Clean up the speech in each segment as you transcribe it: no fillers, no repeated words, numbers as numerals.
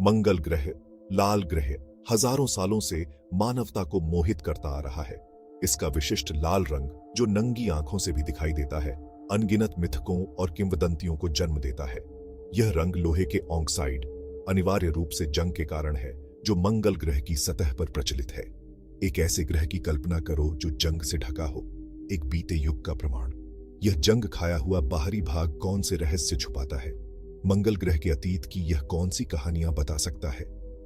मंगल ग्रह, लाल ग्रह, हजारों सालों से मानवता को मोहित करता आ रहा है। इसका विशिष्ट लाल रंग, जो नंगी आंखों से भी दिखाई देता है, अनगिनत मिथकों और किंवदंतियों को जन्म देता है। यह रंग लोहे के ऑक्साइड, अनिवार्य रूप से जंग के कारण है, जो मंगल ग्रह की सतह पर प्रचलित है। एक ऐसे ग्रह की कल्पना करो जो जंग से ढका हो, एक बीते युग का प्रमाण। यह जंग खाया हुआ बाहरी भाग कौन से रहस्य छुपाता है? मंगल ग्रह के अतीत की यह कौन सी कहानियां बता सकता है?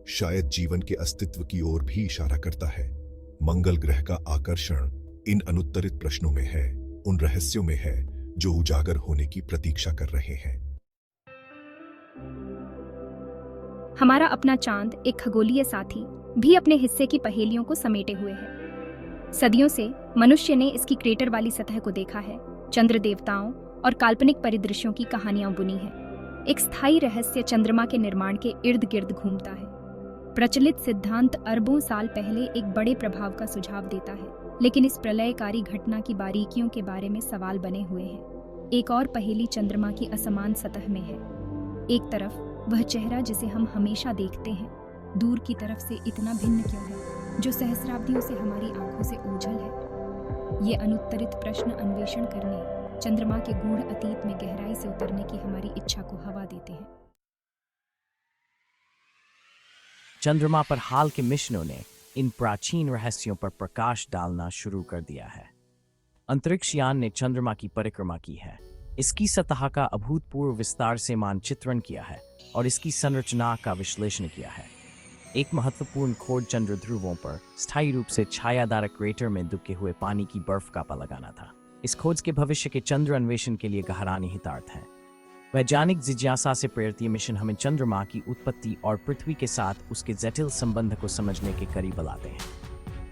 शायद जीवन के अस्तित्व की ओर भी इशारा करता है। मंगल ग्रह का आकर्षण इन अनुत्तरित प्रश्नों में है, उन रहस्यों में है जो उजागर होने की प्रतीक्षा कर रहे हैं। हमारा अपना चांद, एक खगोलीय साथी, भी अपने हिस्से की पहेलियों को समेटे हुए है। सदियों से मनुष्य ने इसकी क्रेटर वाली सतह को देखा है, चंद्र देवताओं और काल्पनिक परिदृश्यों की कहानियां बुनी हैं। एक स्थायी रहस्य चंद्रमा के निर्माण के इर्द गिर्द घूमता है। प्रचलित सिद्धांत अरबों साल पहले एक बड़े प्रभाव का सुझाव देता है, लेकिन इस प्रलयकारी घटना की बारीकियों के बारे में सवाल बने हुए हैं। एक और पहेली चंद्रमा की असमान सतह में है। एक तरफ वह चेहरा जिसे हम हमेशा देखते हैं, दूर की तरफ से इतना भिन्न क्यों है, जो सहस्राब्दियों से हमारी आंखों से ओझल है। ये अनुत्तरित प्रश्न अन्वेषण करने, चंद्रमा के गूढ़ अतीत में गहराई से उतरने की हमारी इच्छा को हवा देते हैं। चंद्रमा पर हाल के मिशनों ने इन प्राचीन रहस्यों पर प्रकाश डालना शुरू कर दिया है। अंतरिक्ष यान ने चंद्रमा की परिक्रमा की है, इसकी सतह का अभूतपूर्व विस्तार से मानचित्रण किया है और इसकी संरचना का विश्लेषण किया है। एक महत्वपूर्ण खोज चंद्र ध्रुवों पर स्थायी रूप से छायादार क्रेटर में दुबके हुए पानी की बर्फ का पता लगाना था। इस खोज के भविष्य के चंद्र अन्वेषण के लिए गहरा निहितार्थ है। वैज्ञानिक जिज्ञासा से प्रेरित ये मिशन हमें चंद्रमा की उत्पत्ति और पृथ्वी के साथ उसके जटिल संबंध को समझने के करीब लाते हैं।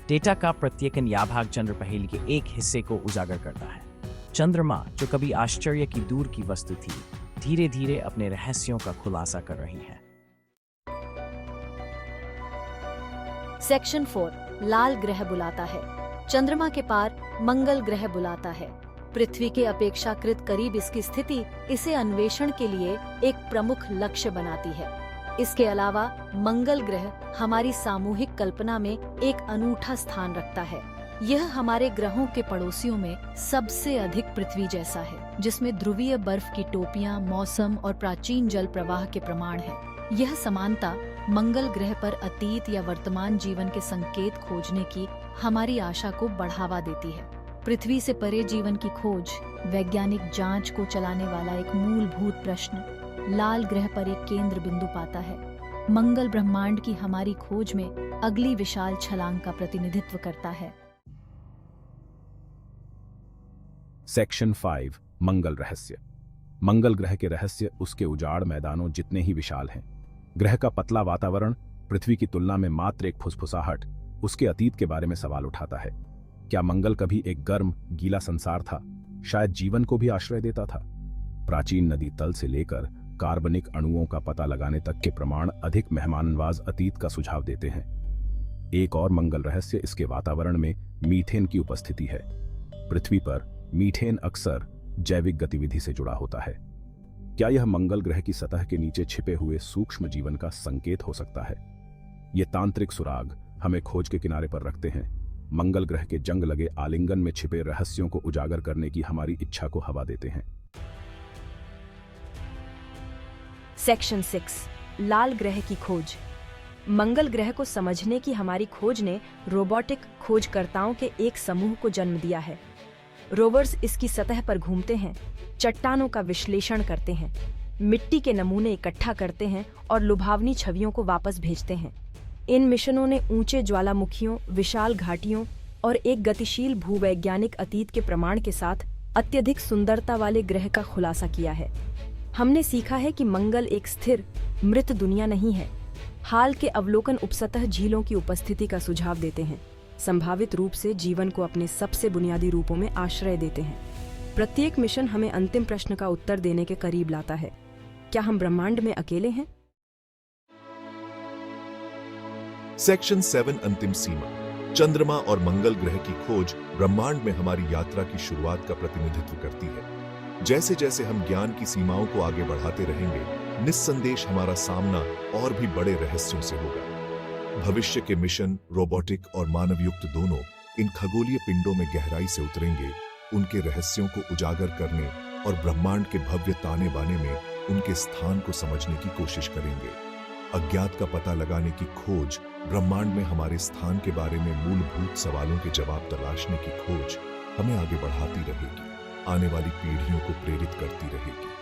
डेटा का प्रत्येकन या भाग चंद्र पहेली के एक हिस्से को उजागर करता है। चंद्रमा, जो कभी आश्चर्य की दूर की वस्तु थी, धीरे धीरे अपने रहस्यों का खुलासा कर रही है। सेक्शन 4, लाल ग्रह बुलाता है। चंद्रमा के पार मंगल ग्रह बुलाता है। पृथ्वी के अपेक्षाकृत करीब इसकी स्थिति इसे अन्वेषण के लिए एक प्रमुख लक्ष्य बनाती है। इसके अलावा मंगल ग्रह हमारी सामूहिक कल्पना में एक अनूठा स्थान रखता है। यह हमारे ग्रहों के पड़ोसियों में सबसे अधिक पृथ्वी जैसा है, जिसमें ध्रुवीय बर्फ की टोपियां, मौसम और प्राचीन जल प्रवाह के प्रमाण हैं। यह समानता मंगल ग्रह पर अतीत या वर्तमान जीवन के संकेत खोजने की हमारी आशा को बढ़ावा देती है। पृथ्वी से परे जीवन की खोज, वैज्ञानिक जांच को चलाने वाला एक मूलभूत प्रश्न लाल ग्रह पर एक केंद्र बिंदु पाता है। मंगल ब्रह्मांड की हमारी खोज में अगली विशाल छलांग का प्रतिनिधित्व करता है। सेक्शन 5, मंगल रहस्य। मंगल ग्रह के रहस्य उसके उजाड़ मैदानों जितने ही विशाल हैं। ग्रह का पतला वातावरण पृथ्वी की तुलना में मात्र एक फुसफुसाहट उसके अतीत के बारे में सवाल उठाता है। क्या मंगल कभी एक गर्म, गीला संसार था? शायद जीवन को भी आश्रय देता था। प्राचीन नदी तल से लेकर कार्बनिक अणुओं का पता लगाने तक के प्रमाण अधिक मेहमाननवाज अतीत का सुझाव देते हैं। एक और मंगल रहस्य इसके वातावरण में मीथेन की उपस्थिति है। पृथ्वी पर मीथेन अक्सर जैविक गतिविधि से जुड़ा होता है। क्या यह मंगल ग्रह की सतह के नीचे छिपे हुए सूक्ष्म जीवन का संकेत हो सकता है? ये तांत्रिक सुराग हमें खोज के किनारे पर रखते हैं, मंगल ग्रह के जंग लगे आलिंगन में छिपे रहस्यों को उजागर करने की हमारी इच्छा को हवा देते हैं। सेक्शन 6, लाल ग्रह की खोज। मंगल ग्रह को समझने की हमारी खोज ने रोबोटिक खोजकर्ताओं के एक समूह को जन्म दिया है। रोवर्स इसकी सतह पर घूमते हैं, चट्टानों का विश्लेषण करते हैं, मिट्टी के नमूने इकट्ठा करते हैं और लुभावनी छवियों को वापस भेजते हैं। इन मिशनों ने ऊंचे ज्वालामुखियों, विशाल घाटियों और एक गतिशील भूवैज्ञानिक अतीत के प्रमाण के साथ अत्यधिक सुंदरता वाले ग्रह का खुलासा किया है। हमने सीखा है कि मंगल एक स्थिर, मृत दुनिया नहीं है। हाल के अवलोकन उपसतह झीलों की उपस्थिति का सुझाव देते हैं, संभावित रूप से जीवन को अपने सबसे बुनियादी रूपों में आश्रय देते हैं। प्रत्येक मिशन हमें अंतिम प्रश्न का उत्तर देने के करीब लाता है, क्या हम ब्रह्मांड में अकेले हैं? सेक्शन 7, अंतिम सीमा। चंद्रमा और मंगल ग्रह की खोज ब्रह्मांड में हमारी यात्रा की शुरुआत का प्रतिनिधित्व करती है। जैसे जैसे हम ज्ञान की सीमाओं को आगे बढ़ाते रहेंगे, निस्संदेश हमारा सामना और भी बड़े रहस्यों से होगा। भविष्य के मिशन रोबोटिक और मानवयुक्त दोनों इन खगोलीय पिंडों में गहराई से उतरेंगे, उनके रहस्यों को उजागर करने और ब्रह्मांड के भव्य ताने बाने में उनके स्थान को समझने की कोशिश करेंगे। अज्ञात का पता लगाने की खोज ब्रह्मांड में हमारे स्थान के बारे में मूलभूत सवालों के जवाब तलाशने की खोज हमें आगे बढ़ाती रहेगी, आने वाली पीढ़ियों को प्रेरित करती रहेगी।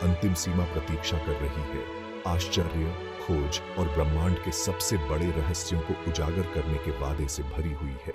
अंतिम सीमा प्रतीक्षा कर रही है, आश्चर्य, खोज और ब्रह्मांड के सबसे बड़े रहस्यों को उजागर करने के वादे से भरी हुई है।